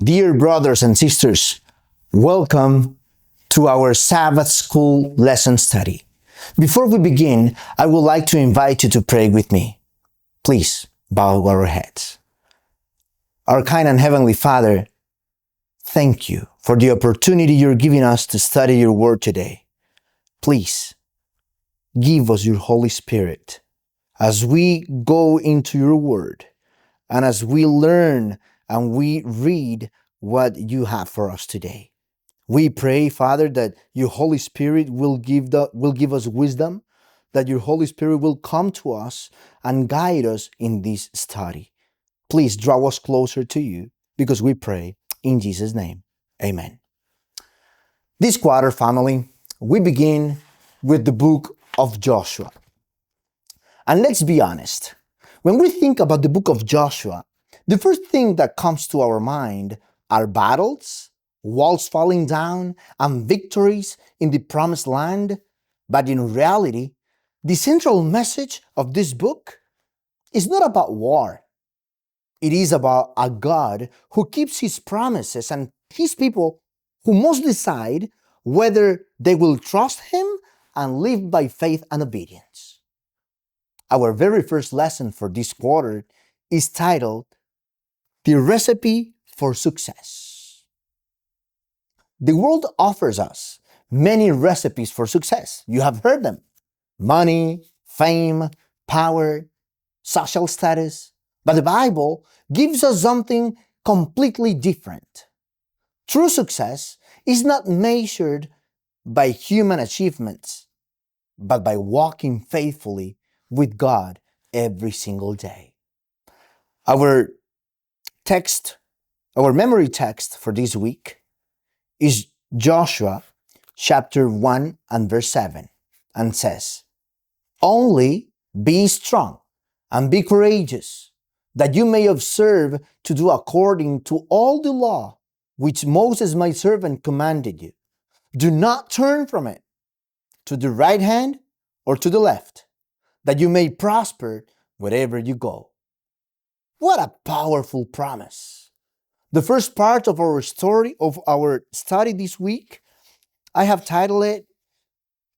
Dear brothers and sisters, welcome to our Sabbath School lesson study. Before we begin, I would like to invite you to pray with me. Please bow our heads. Our kind and heavenly Father, thank you for the opportunity you're giving us to study your word today. Please give us your Holy Spirit as we go into your word and as we learn and we read what you have for us today. We pray, Father, that your Holy Spirit will give us wisdom, that your Holy Spirit will come to us and guide us in this study. Please draw us closer to you because we pray in Jesus' name. Amen. This quarter, family, we begin with the book of Joshua. And let's be honest, when we think about the book of Joshua, the first thing that comes to our mind are battles, walls falling down, and victories in the promised land. But in reality, the central message of this book is not about war. It is about a God who keeps his promises and his people who must decide whether they will trust him and live by faith and obedience. Our very first lesson for this quarter is titled The Recipe for Success. The world offers us many recipes for success. You have heard them. Money, fame, power, social status. But the Bible gives us something completely different. True success is not measured by human achievements, but by walking faithfully with God every single day. Our memory text for this week is Joshua chapter 1 and verse 7 and says, "Only be strong and be courageous, that you may observe to do according to all the law which Moses my servant commanded you. Do not turn from it to the right hand or to the left, that you may prosper wherever you go." What a powerful promise. The first part of our study this week, I have titled it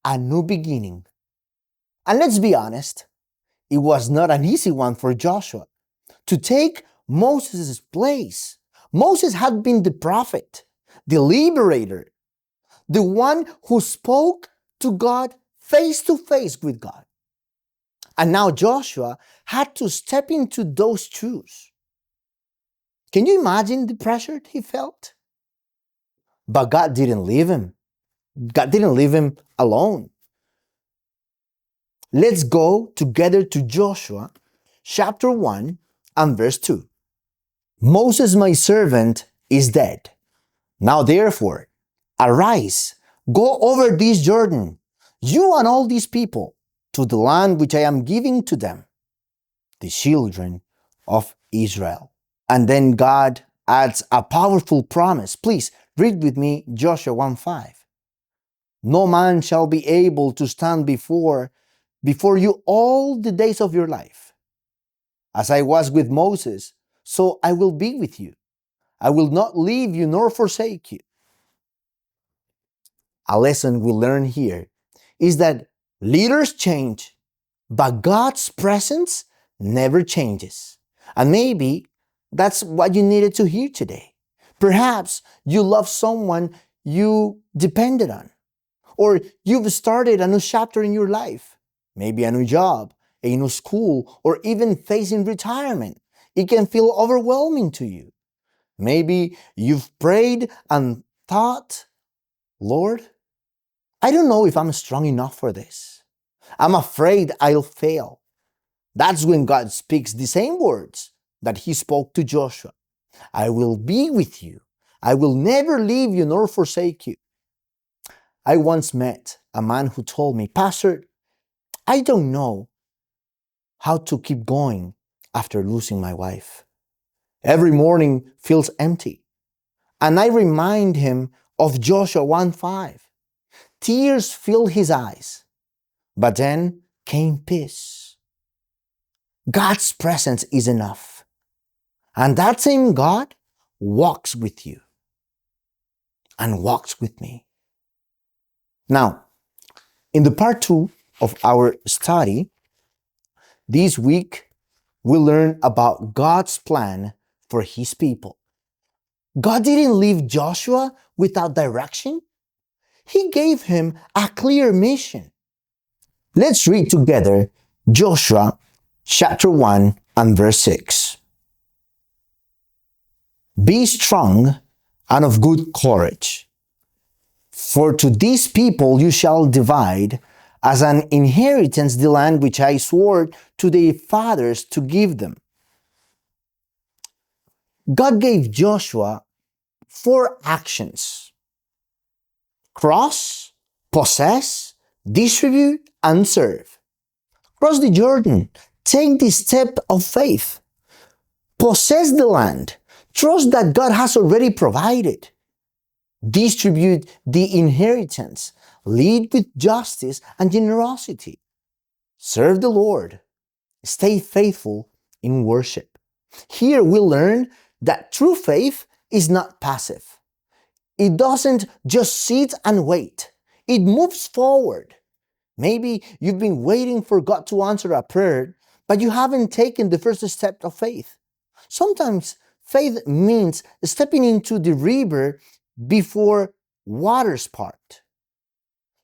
A New Beginning. And let's be honest, it was not an easy one for Joshua to take Moses' place. Moses had been the prophet, the liberator, the one who spoke to God face to face with God. And now Joshua had to step into those shoes. Can you imagine the pressure he felt? But God didn't leave him. God didn't leave him alone. Let's go together to Joshua chapter 1 and verse 2. "Moses my servant is dead. Now therefore, arise, go over this Jordan, you and all these people, to the land which I am giving to them, the children of Israel." And then God adds a powerful promise. Please read with me Joshua 1:5. "No man shall be able to stand before you all the days of your life. As I was with Moses, so I will be with you. I will not leave you nor forsake you." A lesson we learn here is that leaders change, but God's presence never changes. And maybe that's what you needed to hear today. Perhaps you love someone you depended on, or you've started a new chapter in your life, maybe a new job, a new school, or even facing retirement. It can feel overwhelming to you. Maybe you've prayed and thought, "Lord, I don't know if I'm strong enough for this. I'm afraid I'll fail." That's when God speaks the same words that he spoke to Joshua. "I will be with you. I will never leave you nor forsake you." I once met a man who told me, "Pastor, I don't know how to keep going after losing my wife. Every morning feels empty." And I remind him of Joshua 1:5. Tears filled his eyes, but then came peace. God's presence is enough. And that same God walks with you and walks with me. Now, in the part 2 of our study, this week we learn about God's plan for his people. God didn't leave Joshua without direction. He gave him a clear mission. Let's read together Joshua chapter 1 and verse 6. Be strong and of good courage, for to these people you shall divide as an inheritance the land which I swore to their fathers to give them. God gave Joshua 4 actions: cross, possess, distribute, and serve. Cross the Jordan. Take the step of faith. Possess the land. Trust that God has already provided. Distribute the inheritance. Lead with justice and generosity. Serve the Lord. Stay faithful in worship. Here we learn that true faith is not passive. It doesn't just sit and wait. It moves forward. Maybe you've been waiting for God to answer a prayer, but you haven't taken the first step of faith. Sometimes faith means stepping into the river before waters part.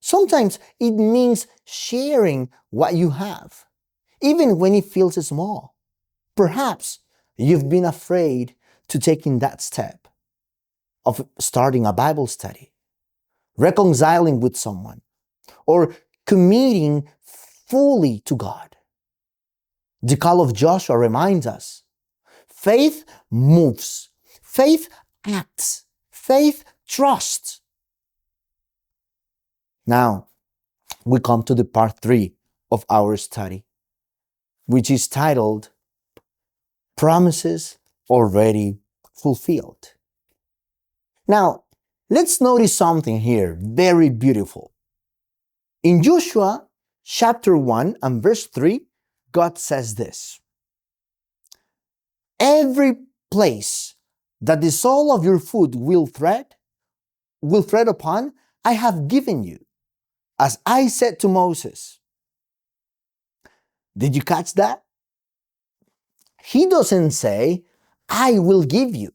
Sometimes it means sharing what you have, even when it feels small. Perhaps you've been afraid to taking that step of starting a Bible study, reconciling with someone, or committing fully to God. The call of Joshua reminds us, faith moves, faith acts, faith trusts. Now, we come to the part 3 of our study, which is titled, Promises Already Fulfilled. Now, let's notice something here very beautiful. In Joshua chapter 1 and verse 3, God says this: every place that the sole of your foot will tread upon, I have given you, as I said to Moses. Did you catch that? He doesn't say, I will give you,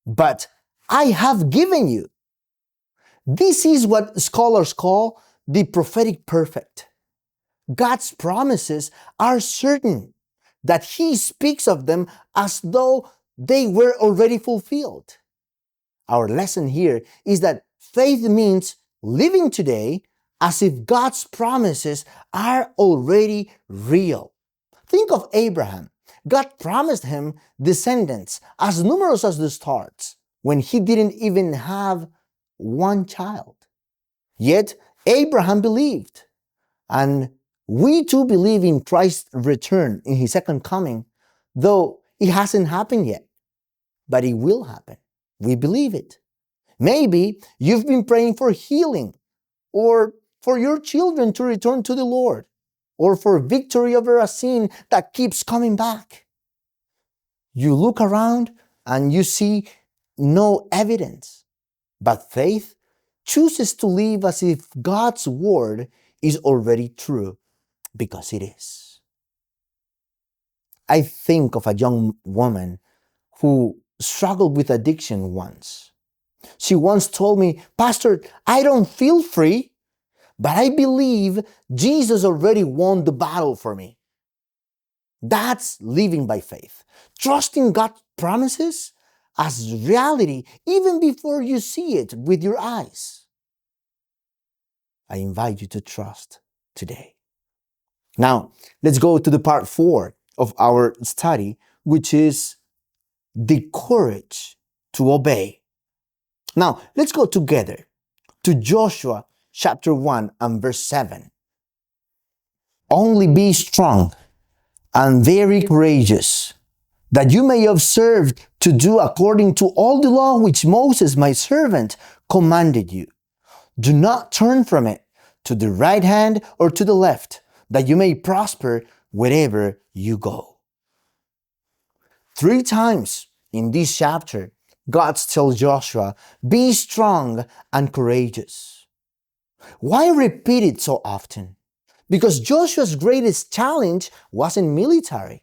but I have given you. This is what scholars call the prophetic perfect. God's promises are certain, that he speaks of them as though they were already fulfilled. Our lesson here is that faith means living today as if God's promises are already real. Think of Abraham. God promised him descendants as numerous as the stars when he didn't even have one child. Yet Abraham believed. And we too believe in Christ's return, in his second coming, though it hasn't happened yet. But it will happen. We believe it. Maybe you've been praying for healing, or for your children to return to the Lord, or for victory over a sin that keeps coming back. You look around and you see no evidence, but faith chooses to live as if God's word is already true, because it is. I think of a young woman who struggled with addiction once. She once told me, Pastor, I don't feel free, but I believe Jesus already won the battle for me. That's living by faith, trusting God's promises as reality even before you see it with your eyes. I invite you to trust today. Now, let's go to the part 4 of our study, which is the courage to obey. Now, let's go together to Joshua chapter 1 and verse 7. Only be strong and very courageous, that you may observe to do according to all the law which Moses my servant commanded you. Do not turn from it to the right hand or to the left, that you may prosper wherever you go. 3 times In this chapter, God tells Joshua, be strong and courageous. Why repeat it so often? Because Joshua's greatest challenge wasn't military.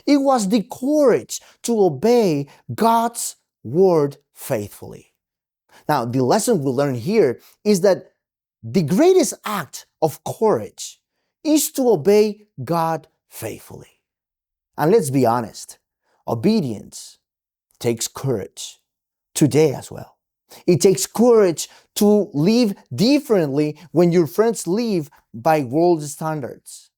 It was the courage to obey God's word faithfully. Now, the lesson we learn here is that the greatest act of courage is to obey God faithfully. And let's be honest, obedience takes courage today as well. It takes courage to live differently when your friends live by world standards.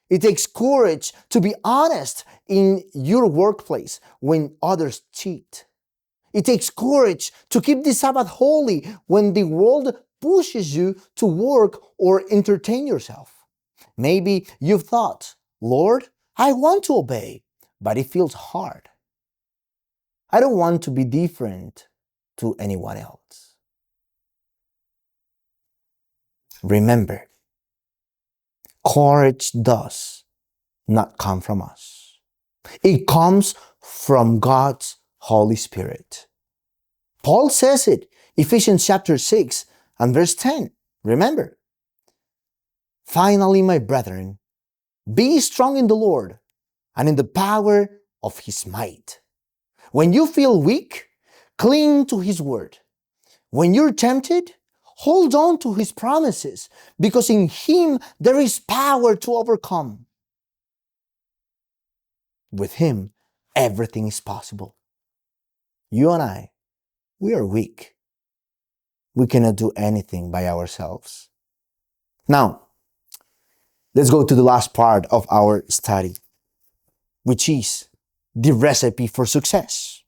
It takes courage to be honest in your workplace when others cheat. It takes courage to keep the Sabbath holy when the world pushes you to work or entertain yourself. Maybe you've thought, Lord, I want to obey, but it feels hard. I don't want to be different to anyone else. Remember, courage does not come from us. It comes from God's Holy Spirit. Paul says it, Ephesians chapter 6 and verse 10. Remember, finally, my brethren, be strong in the Lord and in the power of His might. When you feel weak, cling to His word. When you're tempted, hold on to His promises, because in Him there is power to overcome. With Him, everything is possible. You and I, we are weak. We cannot do anything by ourselves. Now, let's go to the last part of our study, which is the recipe for success.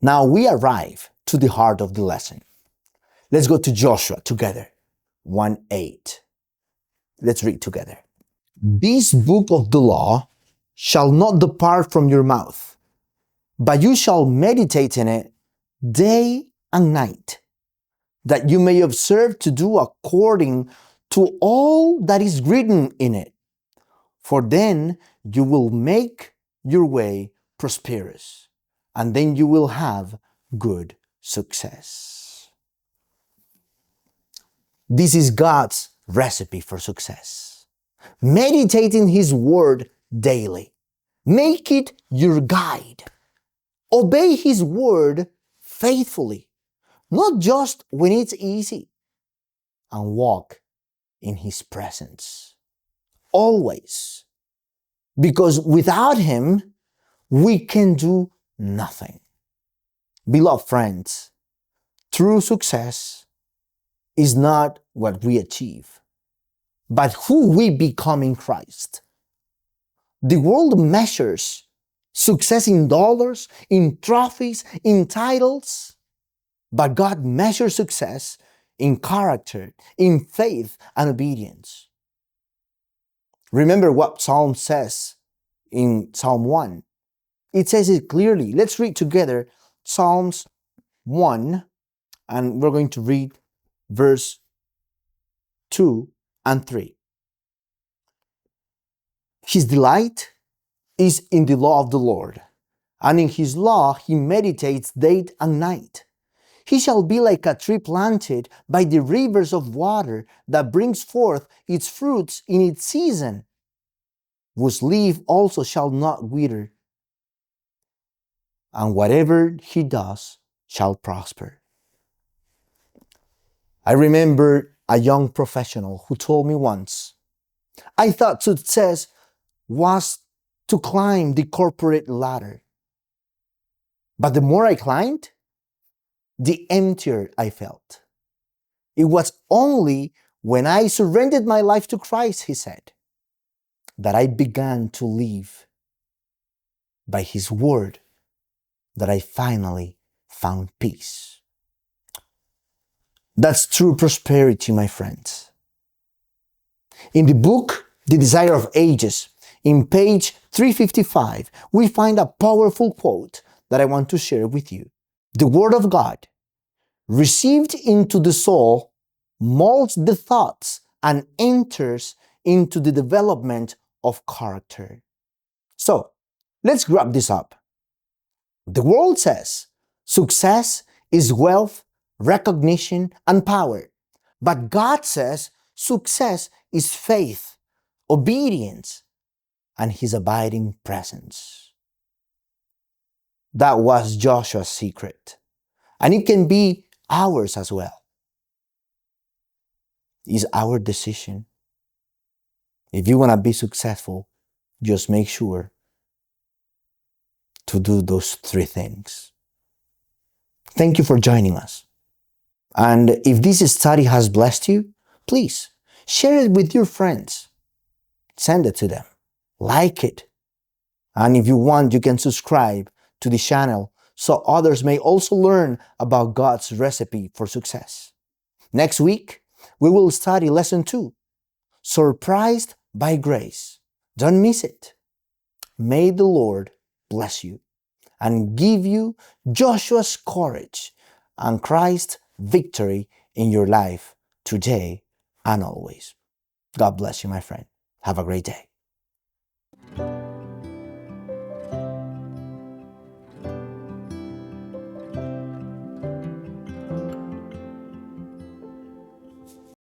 Now we arrive to the heart of the lesson. Let's go to Joshua together, 1:8. Let's read together. This book of the law shall not depart from your mouth, but you shall meditate in it day and night, that you may observe to do according to all that is written in it. For then you will make your way prosperous, and then you will have good success. This is God's recipe for success. Meditate in His word daily. Make it your guide. Obey His word faithfully, not just when it's easy, and walk in His presence. Always. Because without Him, we can do nothing. Beloved friends, true success is not what we achieve, but who we become in Christ. The world measures success in dollars, in trophies, in titles, but God measures success in character, in faith and obedience. Remember what Psalm says in Psalm 1. It says it clearly. Let's read together Psalms 1, and we're going to read verse 2 and 3. His delight is in the law of the Lord, and in His law He meditates day and night. He shall be like a tree planted by the rivers of water that brings forth its fruits in its season, whose leaf also shall not wither, and whatever he does shall prosper. I remember a young professional who told me once, I thought success was to climb the corporate ladder. But the more I climbed, the emptier I felt. It was only when I surrendered my life to Christ, he said, that I began to live by His word, that I finally found peace. That's true prosperity, my friends. In the book, The Desire of Ages, in page 355, we find a powerful quote that I want to share with you. The Word of God, received into the soul, molds the thoughts and enters into the development of character. So, Let's grab this up. The world says success is wealth, recognition, and power. But God says success is faith, obedience, and His abiding presence. That was Joshua's secret. And it can be ours as well. It's our decision. If you want to be successful, just make sure to do those three things. Thank you for joining us. And if this study has blessed you, please share it with your friends. Send it to them. Like it. And if you want, you can subscribe to the channel so others may also learn about God's recipe for success. Next week, we will study lesson 2, Surprised by Grace. Don't miss it. May the Lord bless you and give you Joshua's courage and Christ's victory in your life today and always. God bless you, my friend. Have a great day.